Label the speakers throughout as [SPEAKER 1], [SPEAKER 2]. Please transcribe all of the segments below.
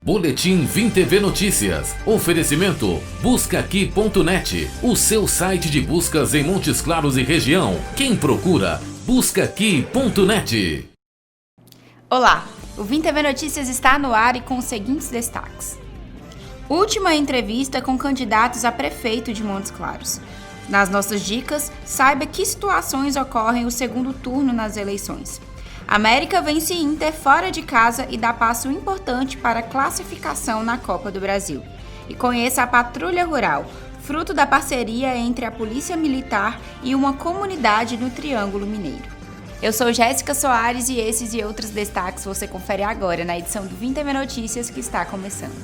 [SPEAKER 1] Boletim Vim TV Notícias. Oferecimento buscaaqui.net, o seu site de buscas em Montes Claros e região. Quem procura, buscaaqui.net.
[SPEAKER 2] Olá, o Vim TV Notícias está no ar e com os seguintes destaques. Última entrevista com candidatos a prefeito de Montes Claros. Nas nossas dicas, saiba que situações ocorrem no segundo turno nas eleições. América vence Inter fora de casa e dá passo importante para a classificação na Copa do Brasil. E conheça a Patrulha Rural, fruto da parceria entre a Polícia Militar e uma comunidade no Triângulo Mineiro. Eu sou Jéssica Soares e esses e outros destaques você confere agora na edição do Vim TV Notícias que está começando.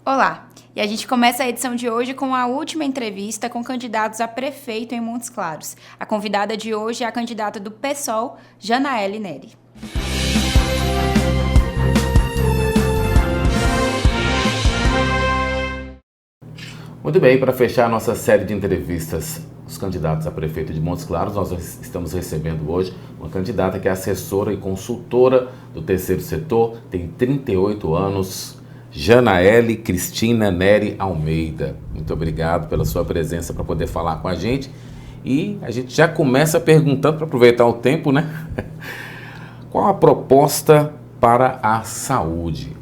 [SPEAKER 2] Olá, e a gente começa a edição de hoje com a última entrevista com candidatos a prefeito em Montes Claros. A convidada de hoje é a candidata do PSOL, Janaele Neri.
[SPEAKER 1] Muito bem, para fechar a nossa série de entrevistas, os candidatos a prefeito de Montes Claros, nós estamos recebendo hoje uma candidata que é assessora e consultora do terceiro setor, tem 38 anos, Janaele Cristina Neri Almeida. Muito obrigado pela sua presença para poder falar com a gente. E a gente já começa perguntando, para aproveitar o tempo, né? Qual a proposta para a saúde?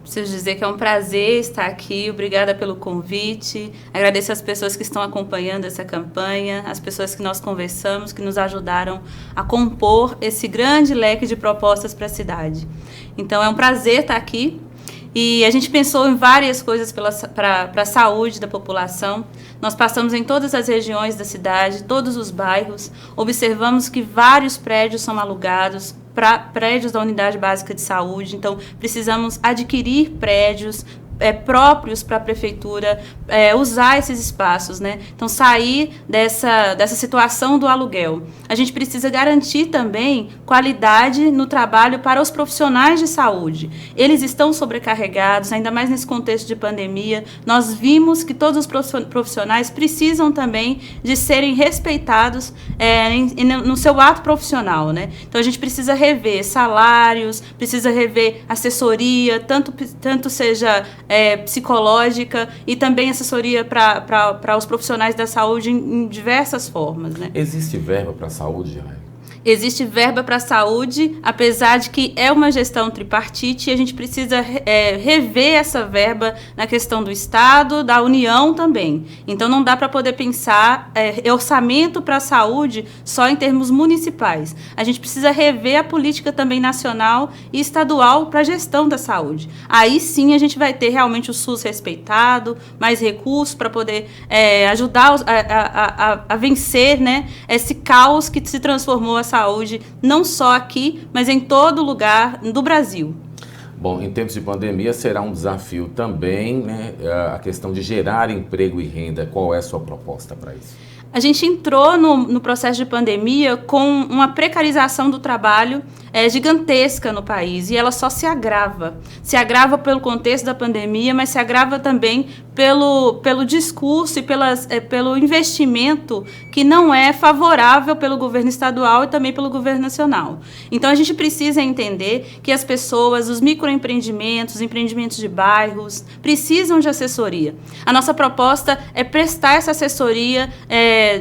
[SPEAKER 3] Preciso dizer que é um prazer estar aqui, obrigada pelo convite, agradeço às pessoas que estão acompanhando essa campanha, as pessoas que nós conversamos, que nos ajudaram a compor esse grande leque de propostas para a cidade. Então é um prazer estar aqui. E a gente pensou em várias coisas para a saúde da população. Nós passamos em todas as regiões da cidade, todos os bairros, observamos que vários prédios são alugados para prédios da Unidade Básica de Saúde, então precisamos adquirir prédios próprios para a prefeitura usar esses espaços, né? Então, sair dessa situação do aluguel. A gente precisa garantir também qualidade no trabalho para os profissionais de saúde. Eles estão sobrecarregados, ainda mais nesse contexto de pandemia. Nós vimos que todos os profissionais precisam também de serem respeitados no seu ato profissional, né? Então, a gente precisa rever salários, precisa rever assessoria, tanto seja psicológica e também assessoria para os profissionais da saúde em diversas formas, né?
[SPEAKER 1] Existe verba para a saúde, Janaele?
[SPEAKER 3] Existe verba para a saúde, apesar de que é uma gestão tripartite e a gente precisa rever essa verba na questão do Estado, da União também. Então, não dá para poder pensar orçamento para a saúde só em termos municipais. A gente precisa rever a política também nacional e estadual para a gestão da saúde. Aí sim a gente vai ter realmente o SUS respeitado, mais recursos para poder ajudar a vencer, né, esse caos que se transformou a saúde, não só aqui, mas em todo lugar do Brasil.
[SPEAKER 1] Bom, em tempos de pandemia será um desafio também, né, a questão de gerar emprego e renda. Qual é a sua proposta para isso?
[SPEAKER 3] A gente entrou no processo de pandemia com uma precarização do trabalho gigantesca no país e ela só se agrava. Se agrava pelo contexto da pandemia, mas se agrava também pelo discurso e pelo investimento que não é favorável pelo governo estadual e também pelo governo nacional. Então, a gente precisa entender que as pessoas, os microempreendimentos, os empreendimentos de bairros, precisam de assessoria. A nossa proposta é prestar essa assessoria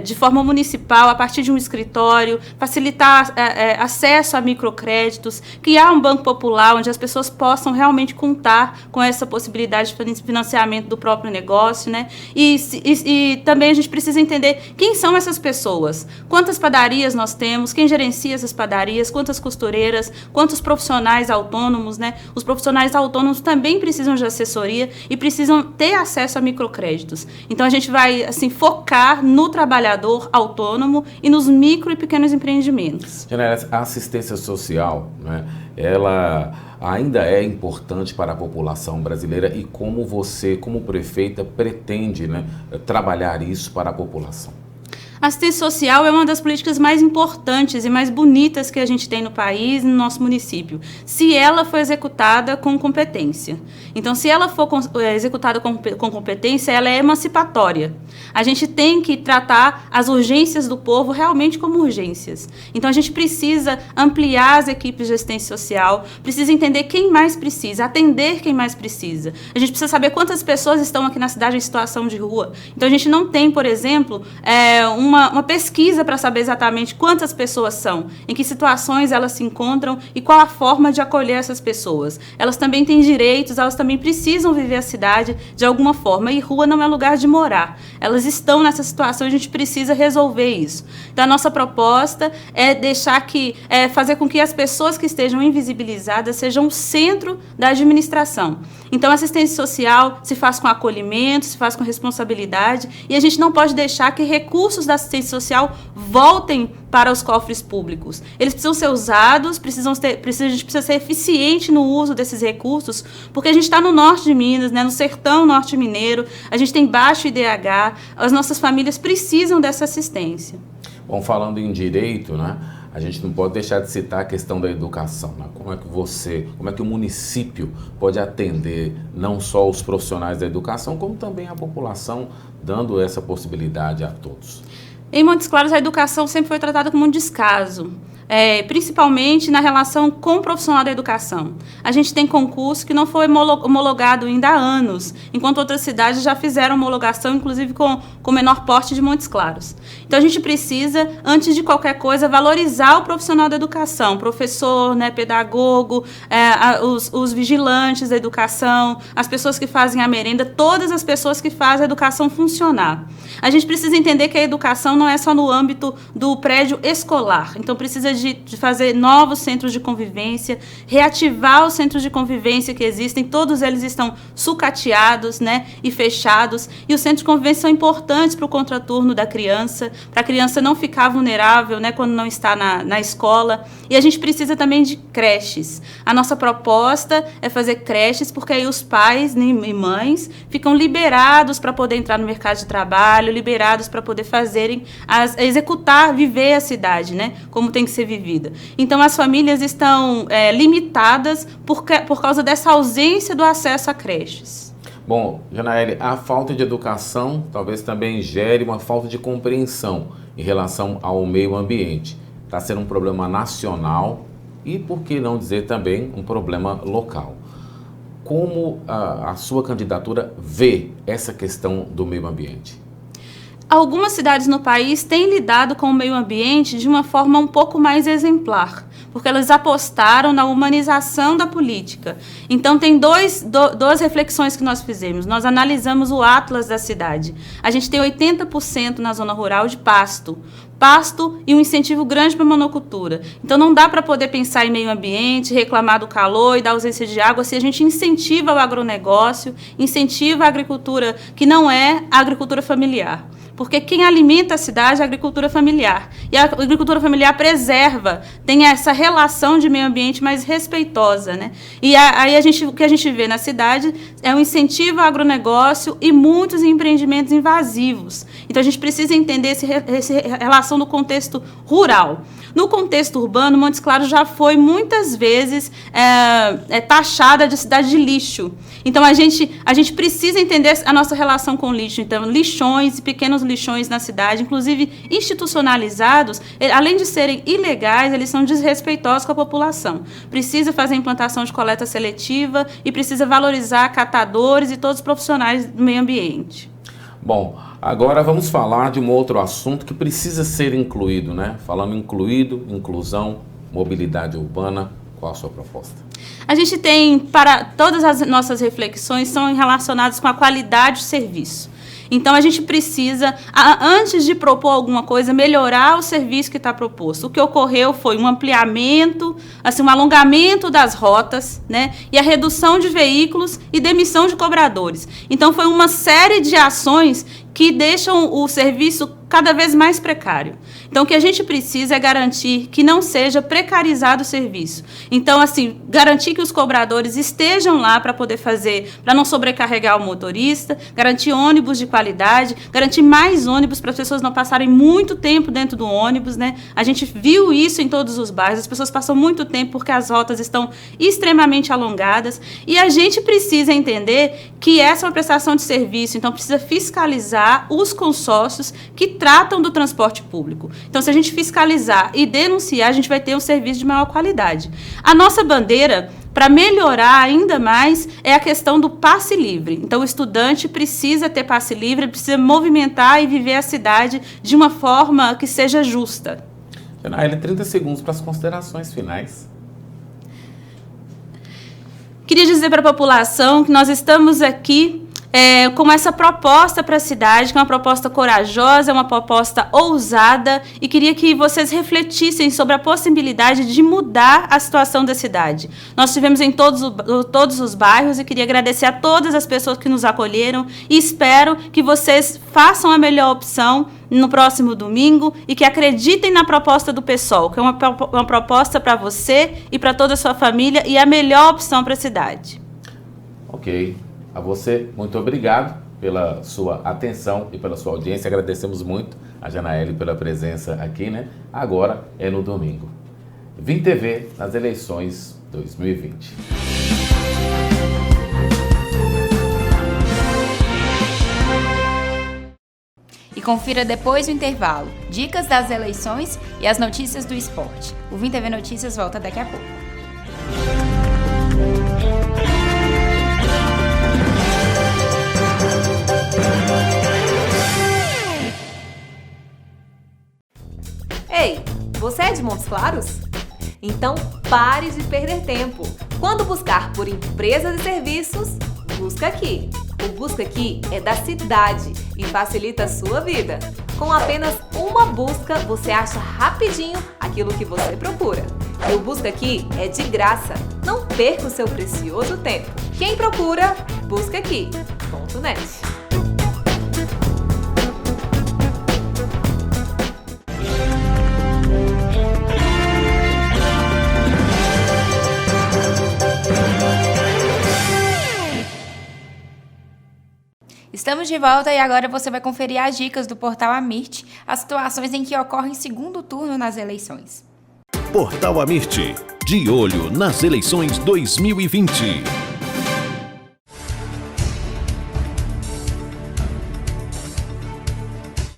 [SPEAKER 3] de forma municipal, a partir de um escritório, facilitar acesso a microcréditos, criar um banco popular onde as pessoas possam realmente contar com essa possibilidade de financiamento do próprio negócio, né? E também a gente precisa entender quem são essas pessoas, quantas padarias nós temos, quem gerencia essas padarias, quantas costureiras, quantos profissionais autônomos, né? Os profissionais autônomos também precisam de assessoria e precisam ter acesso a microcréditos. Então, a gente vai, assim, focar no trabalhador autônomo e nos micro e pequenos empreendimentos.
[SPEAKER 1] Janaele, a assistência social, né, ela ainda é importante para a população brasileira e como você, como prefeita, pretende, né, trabalhar isso para a população?
[SPEAKER 3] A assistência social é uma das políticas mais importantes e mais bonitas que a gente tem no país, no nosso município, se ela for executada com competência. Então, se ela for executada com competência, ela é emancipatória. A gente tem que tratar as urgências do povo realmente como urgências. Então, a gente precisa ampliar as equipes de assistência social, precisa entender quem mais precisa, atender quem mais precisa. A gente precisa saber quantas pessoas estão aqui na cidade em situação de rua. Então, a gente não tem, por exemplo, uma pesquisa para saber exatamente quantas pessoas são, em que situações elas se encontram e qual a forma de acolher essas pessoas. Elas também têm direitos, elas também precisam viver a cidade de alguma forma, e rua não é lugar de morar. Elas estão nessa situação e a gente precisa resolver isso. Então, a nossa proposta é fazer com que as pessoas que estejam invisibilizadas sejam o centro da administração. Então, a assistência social se faz com acolhimento, se faz com responsabilidade, e a gente não pode deixar que recursos da assistência social voltem para os cofres públicos. Eles precisam ser usados, a gente precisa ser eficiente no uso desses recursos, porque a gente está no norte de Minas, né, no sertão norte mineiro, a gente tem baixo IDH, as nossas famílias precisam dessa assistência.
[SPEAKER 1] Bom, falando em direito, né, a gente não pode deixar de citar a questão da educação, né? Como é que o município pode atender não só os profissionais da educação, como também a população, dando essa possibilidade a todos?
[SPEAKER 3] Em Montes Claros, a educação sempre foi tratada como um descaso, principalmente na relação com o profissional da educação. A gente tem concurso que não foi homologado ainda há anos, enquanto outras cidades já fizeram homologação, inclusive com o menor porte de Montes Claros. Então, a gente precisa, antes de qualquer coisa, valorizar o profissional da educação, professor, né, pedagogo, os vigilantes da educação, as pessoas que fazem a merenda, todas as pessoas que fazem a educação funcionar. A gente precisa entender que a educação não é só no âmbito do prédio escolar, então precisa de fazer novos centros de convivência, reativar os centros de convivência que existem, todos eles estão sucateados, né, e fechados, e os centros de convivência são importantes para o contraturno da criança, para a criança não ficar vulnerável, né, quando não está na escola, e a gente precisa também de creches. A nossa proposta é fazer creches, porque aí os pais e mães ficam liberados para poder entrar no mercado de trabalho, liberados para poder viver a cidade, né, como tem que ser vivida. Então, as famílias estão limitadas por causa dessa ausência do acesso a creches.
[SPEAKER 1] Bom, Janaele, a falta de educação talvez também gere uma falta de compreensão em relação ao meio ambiente. Está sendo um problema nacional e, por que não dizer também, um problema local. Como a sua candidatura vê essa questão do meio ambiente?
[SPEAKER 3] Algumas cidades no país têm lidado com o meio ambiente de uma forma um pouco mais exemplar, porque elas apostaram na humanização da política. Então, tem duas reflexões que nós fizemos. Nós analisamos o atlas da cidade. A gente tem 80% na zona rural de pasto e um incentivo grande para a monocultura. Então, não dá para poder pensar em meio ambiente, reclamar do calor e da ausência de água se a gente incentiva o agronegócio, incentiva a agricultura que não é a agricultura familiar. Porque quem alimenta a cidade é a agricultura familiar. E a agricultura familiar preserva, tem essa relação de meio ambiente mais respeitosa, né? E aí o que a gente vê na cidade é um incentivo ao agronegócio e muitos empreendimentos invasivos. Então, a gente precisa entender essa relação do contexto rural. No contexto urbano, Montes Claros já foi muitas vezes taxada de cidade de lixo. Então, a gente precisa entender a nossa relação com o lixo. Então, lixões e pequenos lixões na cidade, inclusive institucionalizados, além de serem ilegais, eles são desrespeitosos com a população. Precisa fazer implantação de coleta seletiva e precisa valorizar catadores e todos os profissionais do meio ambiente.
[SPEAKER 1] Bom, agora vamos falar de um outro assunto que precisa ser incluído, né? Falando incluído, inclusão, mobilidade urbana, qual a sua proposta?
[SPEAKER 3] A gente tem, para todas as nossas reflexões, são relacionadas com a qualidade do serviço. Então, a gente precisa, antes de propor alguma coisa, melhorar o serviço que está proposto. O que ocorreu foi um ampliamento, assim, um alongamento das rotas, né, e a redução de veículos e demissão de cobradores. Então, foi uma série de ações que deixam o serviço cada vez mais precário. Então, o que a gente precisa é garantir que não seja precarizado o serviço. Então, assim, garantir que os cobradores estejam lá para poder fazer, para não sobrecarregar o motorista, garantir ônibus de qualidade, garantir mais ônibus para as pessoas não passarem muito tempo dentro do ônibus, né? A gente viu isso em todos os bairros, as pessoas passam muito tempo porque as rotas estão extremamente alongadas, e a gente precisa entender que essa é uma prestação de serviço, então precisa fiscalizar fiscalizar os consórcios que tratam do transporte público. Então, se a gente fiscalizar e denunciar, a gente vai ter um serviço de maior qualidade. A nossa bandeira, para melhorar ainda mais, é a questão do passe livre. Então, o estudante precisa ter passe livre, precisa movimentar e viver a cidade de uma forma que seja justa.
[SPEAKER 1] Janaína, 30 segundos para as considerações finais.
[SPEAKER 3] Queria dizer para a população que nós estamos aqui com essa proposta para a cidade, que é uma proposta corajosa, uma proposta ousada, e queria que vocês refletissem sobre a possibilidade de mudar a situação da cidade. Nós estivemos em todos os bairros e queria agradecer a todas as pessoas que nos acolheram e espero que vocês façam a melhor opção no próximo domingo e que acreditem na proposta do PSOL, que é uma proposta para você e para toda a sua família e a melhor opção para a cidade.
[SPEAKER 1] Ok. A você, muito obrigado pela sua atenção e pela sua audiência. Agradecemos muito a Janaína pela presença aqui, né? Agora é no domingo. Vim TV nas eleições 2020.
[SPEAKER 2] E confira depois do intervalo dicas das eleições e as notícias do esporte. O Vim TV Notícias volta daqui a pouco.
[SPEAKER 4] Ei, você é de Montes Claros? Então pare de perder tempo. Quando buscar por empresas e serviços, busca aqui. O Busca Aqui é da cidade e facilita a sua vida. Com apenas uma busca, você acha rapidinho aquilo que você procura. E o Busca Aqui é de graça. Não perca o seu precioso tempo. Quem procura, busca aqui.net.
[SPEAKER 2] Estamos de volta e agora você vai conferir as dicas do Portal Amirt, as situações em que ocorrem segundo turno nas eleições.
[SPEAKER 5] Portal Amirt, de olho nas eleições 2020.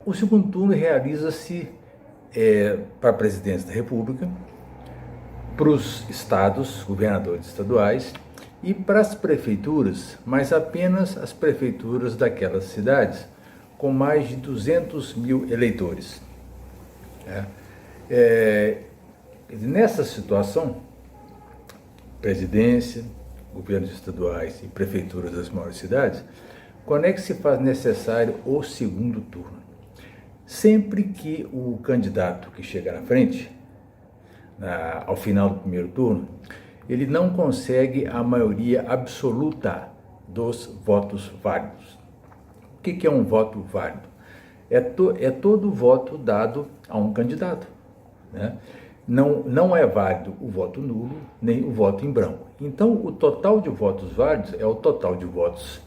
[SPEAKER 6] O segundo turno realiza-se para a presidência da República, para os estados, governadores estaduais, e para as prefeituras, mas apenas as prefeituras daquelas cidades com mais de 200 mil eleitores. Nessa situação, presidência, governos estaduais e prefeituras das maiores cidades, quando é que se faz necessário o segundo turno? Sempre que o candidato que chega na frente, ao final do primeiro turno, ele não consegue a maioria absoluta dos votos válidos. O que é um voto válido? É todo voto dado a um candidato, né? Não é válido o voto nulo, nem o voto em branco. Então, o total de votos válidos é o total de votos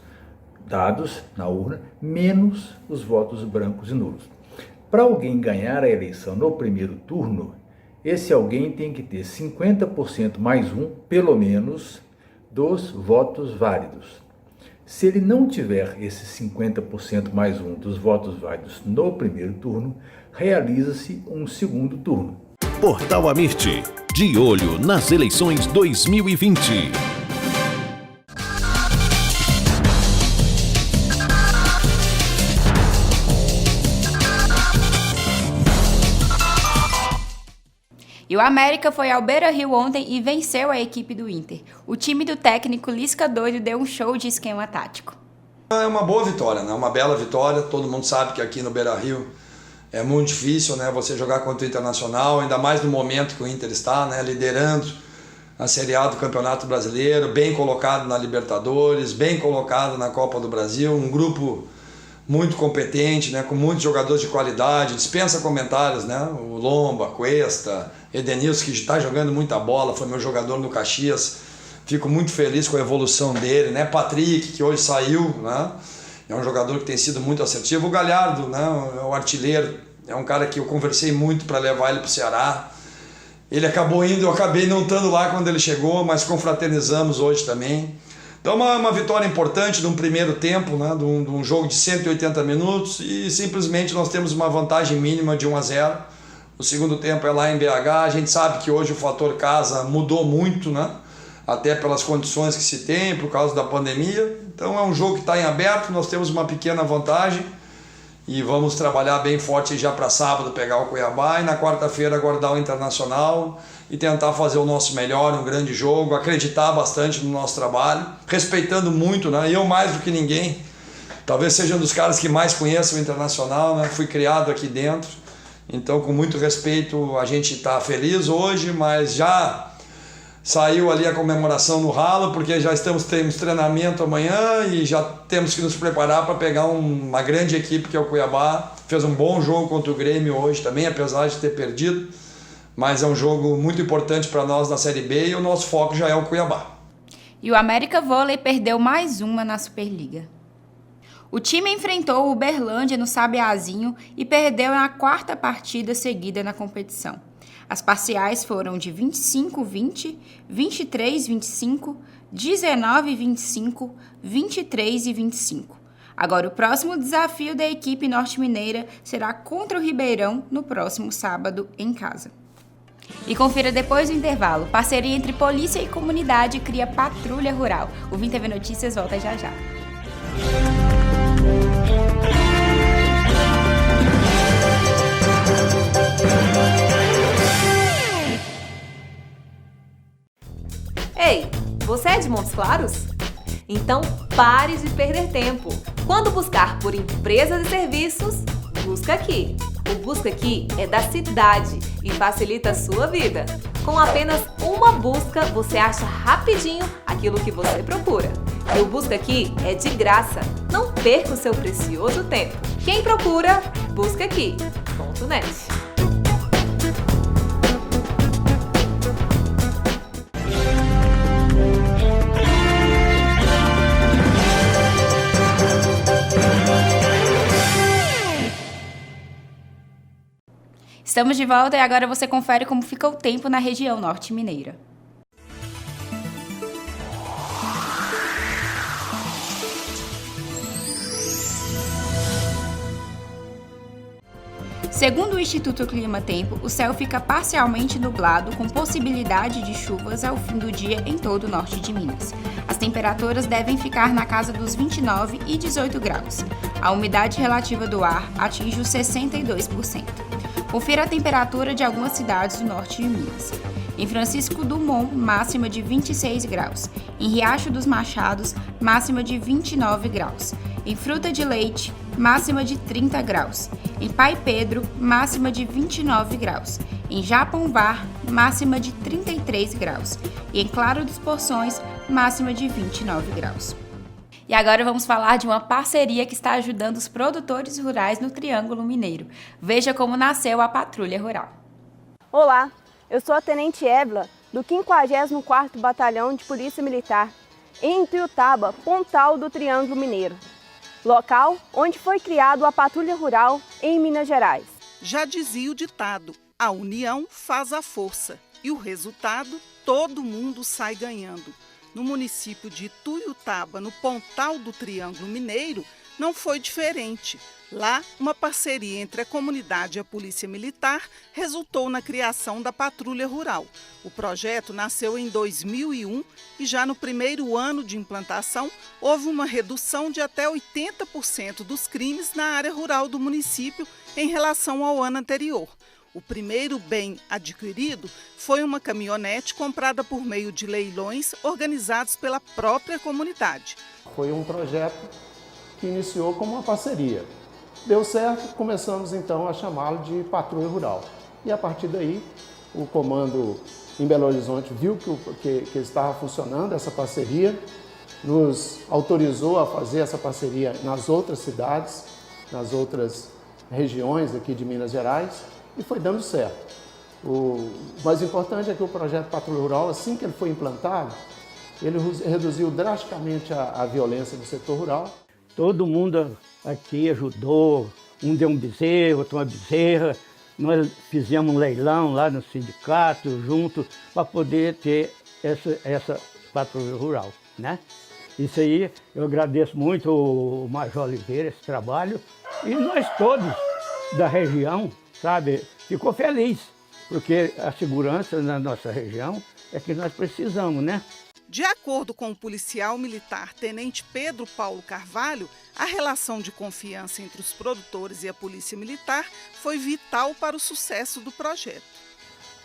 [SPEAKER 6] dados na urna, menos os votos brancos e nulos. Para alguém ganhar a eleição no primeiro turno, esse alguém tem que ter 50% mais um, pelo menos, dos votos válidos. Se ele não tiver esse 50% mais um dos votos válidos no primeiro turno, realiza-se um segundo turno.
[SPEAKER 5] Portal Amirt, de olho nas eleições 2020.
[SPEAKER 2] E o América foi ao Beira-Rio ontem e venceu a equipe do Inter. O time do técnico Lisca Doido deu um show de esquema tático.
[SPEAKER 7] É uma boa vitória, né? Uma bela vitória. Todo mundo sabe que aqui no Beira-Rio é muito difícil, né? Você jogar contra o Internacional, ainda mais no momento que o Inter está, né? Liderando a Série A do Campeonato Brasileiro, bem colocado na Libertadores, bem colocado na Copa do Brasil, um grupo muito competente, né? Com muitos jogadores de qualidade, dispensa comentários, né? O Lomba, Cuesta, Edenilson, que está jogando muita bola, foi meu jogador no Caxias, fico muito feliz com a evolução dele, né? Patrick, que hoje saiu, né? É um jogador que tem sido muito assertivo. O Galhardo, né? O artilheiro, é um cara que eu conversei muito para levar ele para o Ceará. Ele acabou indo, eu acabei não estando lá quando ele chegou, mas confraternizamos hoje também. Então uma vitória importante de um primeiro tempo, né, de um jogo de 180 minutos e simplesmente nós temos uma vantagem mínima de 1-0. O segundo tempo é lá em BH, a gente sabe que hoje o fator casa mudou muito, né, até pelas condições que se tem, por causa da pandemia. Então é um jogo que está em aberto, nós temos uma pequena vantagem e vamos trabalhar bem forte já para sábado pegar o Cuiabá e na quarta-feira aguardar o Internacional e tentar fazer o nosso melhor, um grande jogo, acreditar bastante no nosso trabalho, respeitando muito, né? Eu mais do que ninguém, talvez seja um dos caras que mais conheço o Internacional, né? Fui criado aqui dentro, então com muito respeito a gente está feliz hoje, mas já saiu ali a comemoração no ralo, porque já temos treinamento amanhã e já temos que nos preparar para pegar uma grande equipe que é o Cuiabá. Fez um bom jogo contra o Grêmio hoje também, apesar de ter perdido. Mas é um jogo muito importante para nós na Série B e o nosso foco já é o Cuiabá.
[SPEAKER 2] E o América Vôlei perdeu mais uma na Superliga. O time enfrentou o Uberlândia no Sabiazinho e perdeu na quarta partida seguida na competição. As parciais foram de 25-20, 23-25, 19-25, 23-25. Agora o próximo desafio da equipe norte-mineira será contra o Ribeirão no próximo sábado em casa. E confira depois do intervalo. Parceria entre polícia e comunidade cria patrulha rural. O Vim TV Notícias volta já já.
[SPEAKER 4] Ei, você é de Montes Claros? Então pare de perder tempo. Quando buscar por empresas e serviços, busca aqui. O Busca Aqui é da cidade e facilita a sua vida. Com apenas uma busca, você acha rapidinho aquilo que você procura. E o Busca Aqui é de graça. Não perca o seu precioso tempo. Quem procura, busca aqui.net.
[SPEAKER 2] Estamos de volta e agora você confere como fica o tempo na região norte mineira. Segundo o Instituto Clima Tempo, o céu fica parcialmente nublado, com possibilidade de chuvas ao fim do dia em todo o norte de Minas. As temperaturas devem ficar na casa dos 29 e 18 graus. A umidade relativa do ar atinge os 62%. Confira a temperatura de algumas cidades do norte de Minas. Em Francisco Dumont, máxima de 26 graus. Em Riacho dos Machados, máxima de 29 graus. Em Fruta de Leite, máxima de 30 graus. Em Pai Pedro, máxima de 29 graus. Em Japonvar, máxima de 33 graus. E em Claro dos Poções, máxima de 29 graus. E agora vamos falar de uma parceria que está ajudando os produtores rurais no Triângulo Mineiro. Veja como nasceu a Patrulha Rural.
[SPEAKER 8] Olá, eu sou a Tenente Évila, do 54º Batalhão de Polícia Militar, em Ituiutaba, Pontal do Triângulo Mineiro. Local onde foi criado a Patrulha Rural em Minas Gerais.
[SPEAKER 9] Já dizia o ditado, a união faz a força e o resultado todo mundo sai ganhando. No município de Ituiutaba, no Pontal do Triângulo Mineiro, não foi diferente. Lá, uma parceria entre a comunidade e a Polícia Militar resultou na criação da Patrulha Rural. O projeto nasceu em 2001 e já no primeiro ano de implantação houve uma redução de até 80% dos crimes na área rural do município em relação ao ano anterior. O primeiro bem adquirido foi uma caminhonete comprada por meio de leilões organizados pela própria comunidade.
[SPEAKER 10] Foi um projeto que iniciou como uma parceria. Deu certo, começamos então a chamá-lo de Patrulha Rural. E a partir daí, o comando em Belo Horizonte viu que estava funcionando essa parceria, nos autorizou a fazer essa parceria nas outras cidades, nas outras regiões aqui de Minas Gerais, e foi dando certo. O mais importante é que o projeto Patrulha Rural, assim que ele foi implantado, ele reduziu drasticamente a violência do setor rural.
[SPEAKER 11] Todo mundo aqui ajudou, um deu um bezerro, outro uma bezerra. Nós fizemos um leilão lá no sindicato, junto, para poder ter essa patrulha rural, né? Isso aí, eu agradeço muito o Major Oliveira, esse trabalho, e nós todos da região, sabe, ficou feliz, porque a segurança na nossa região é que nós precisamos, né?
[SPEAKER 9] De acordo com o policial militar Tenente Pedro Paulo Carvalho, a relação de confiança entre os produtores e a Polícia Militar foi vital para o sucesso do projeto.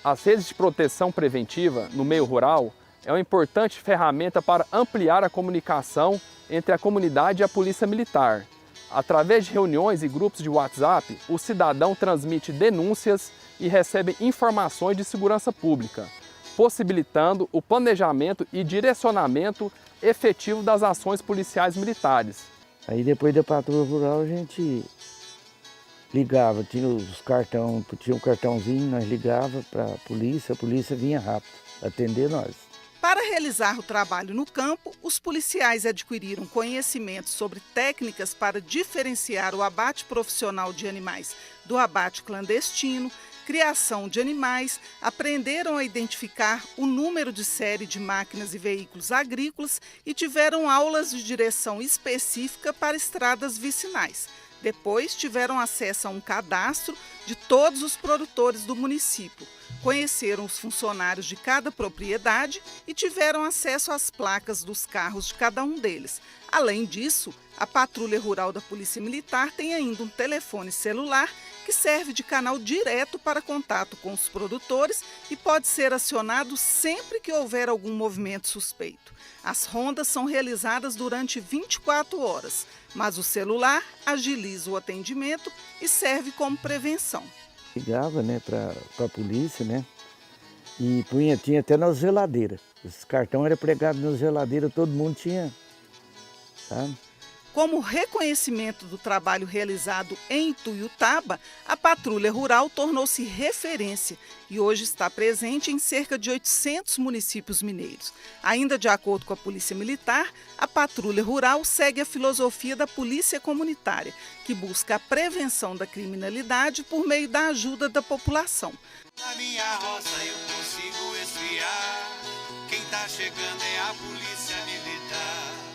[SPEAKER 12] As redes de proteção preventiva no meio rural é uma importante ferramenta para ampliar a comunicação entre a comunidade e a Polícia Militar. Através de reuniões e grupos de WhatsApp, o cidadão transmite denúncias e recebe informações de segurança pública, possibilitando o planejamento e direcionamento efetivo das ações policiais militares.
[SPEAKER 13] Aí depois da patrulha rural a gente ligava, tinha os cartão, tinha um cartãozinho, nós ligava para a polícia vinha rápido atender nós.
[SPEAKER 9] Para realizar o trabalho no campo, os policiais adquiriram conhecimentos sobre técnicas para diferenciar o abate profissional de animais do abate clandestino, criação de animais, aprenderam a identificar o número de série de máquinas e veículos agrícolas e tiveram aulas de direção específica para estradas vicinais. Depois tiveram acesso a um cadastro de todos os produtores do município, conheceram os funcionários de cada propriedade e tiveram acesso às placas dos carros de cada um deles. Além disso, a Patrulha Rural da Polícia Militar tem ainda um telefone celular que serve de canal direto para contato com os produtores e pode ser acionado sempre que houver algum movimento suspeito. As rondas são realizadas durante 24 horas, mas o celular agiliza o atendimento e serve como prevenção.
[SPEAKER 13] Ligava, né, para a polícia, né, e tinha até na geladeira. Esse cartão era pregado na geladeira, todo mundo tinha, sabe?
[SPEAKER 9] Como reconhecimento do trabalho realizado em Ituiutaba, a Patrulha Rural tornou-se referência e hoje está presente em cerca de 800 municípios mineiros. Ainda de acordo com a Polícia Militar, a Patrulha Rural segue a filosofia da Polícia Comunitária, que busca a prevenção da criminalidade por meio da ajuda da população.
[SPEAKER 14] Na minha roça eu consigo esfriar, quem tá chegando é a Polícia Militar.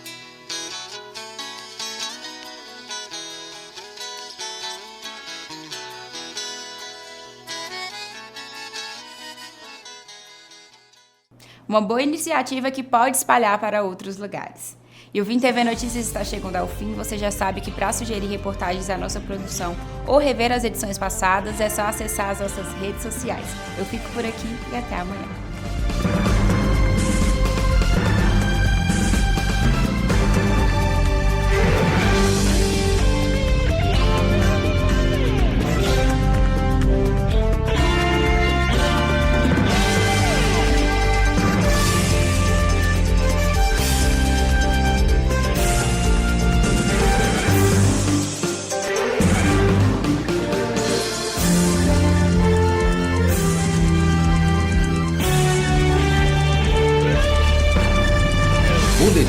[SPEAKER 2] Uma boa iniciativa que pode espalhar para outros lugares. E o Vim TV Notícias está chegando ao fim. Você já sabe que para sugerir reportagens da nossa produção ou rever as edições passadas, é só acessar as nossas redes sociais. Eu fico por aqui e até amanhã.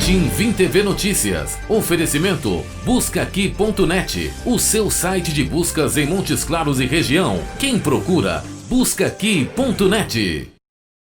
[SPEAKER 1] Boletim Vim TV Notícias. Oferecimento buscaaqui.net, o seu site de buscas em Montes Claros e região. Quem procura, buscaaqui.net.